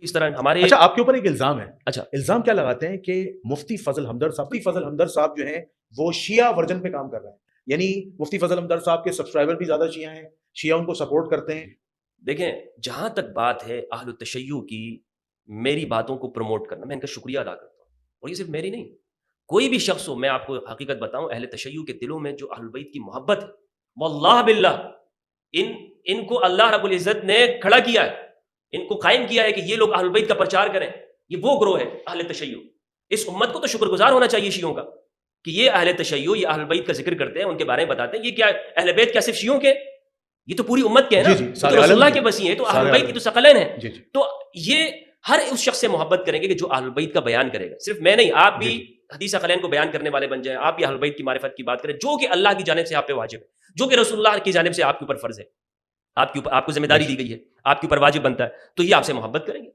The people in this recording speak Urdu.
اس طرح ہمارے اچھا آپ کے اوپر ایک الزام ہے. اچھا الزام کیا لگاتے ہیں کہ مفتی فضل ہمدرد صاحب جو ہیں وہ شیعہ ورژن پہ کام کر رہے ہیں. یعنی مفتی فضل ہمدرد صاحب کے سبسکرائبر بھی زیادہ شیعہ ہیں, شیعہ ان کو سپورٹ کرتے ہیں. دیکھیں, جہاں تک بات ہے اہل التشیع کی, میری باتوں کو پروموٹ کرنا, میں ان کا شکریہ ادا کرتا ہوں. اور یہ صرف میری نہیں, کوئی بھی شخص ہو, میں آپ کو حقیقت بتاؤں, اہل تشیع کے دلوں میں جو اہل البیت کی محبت ہے, واللہ باللہ ان کو اللہ رب العزت نے کھڑا کیا ہے, ان کو قائم کیا ہے کہ یہ لوگ اہل البیت کا پرچار کریں. یہ وہ گروہ ہے اہل تشیع. اس امت کو تو شکر گزار ہونا چاہیے شیعوں کا کہ یہ اہل تشیع, یہ اہل البیت کا ذکر کرتے ہیں, ان کے بارے میں بتاتے ہیں. یہ کیا اہل بیت کیا صرف شیعوں کے, یہ تو پوری امت کے ہیں نا, جی تو رسول اللہ کے وسیع ہیں, تو اہل البیت کی تو ثقلین ہیں. جی جی تو یہ ہر اس شخص سے محبت کریں گے کہ جو اہل البیت کا بیان کرے گا. صرف میں نہیں, آپ بھی حدیث ثقلین کو بیان کرنے والے بن جائیں, آپ بھی اہل البیت کی معرفت کی بات کریں, جو کہ اللہ کی جانب سے آپ پہ واجب ہے, جو کہ رسول اللہ کی جانب سے آپ کے اوپر فرض ہے, آپ کو ذمہ داری دی گئی ہے, آپ کے اوپر واجب بنتا ہے, تو یہ آپ سے محبت کریں گے.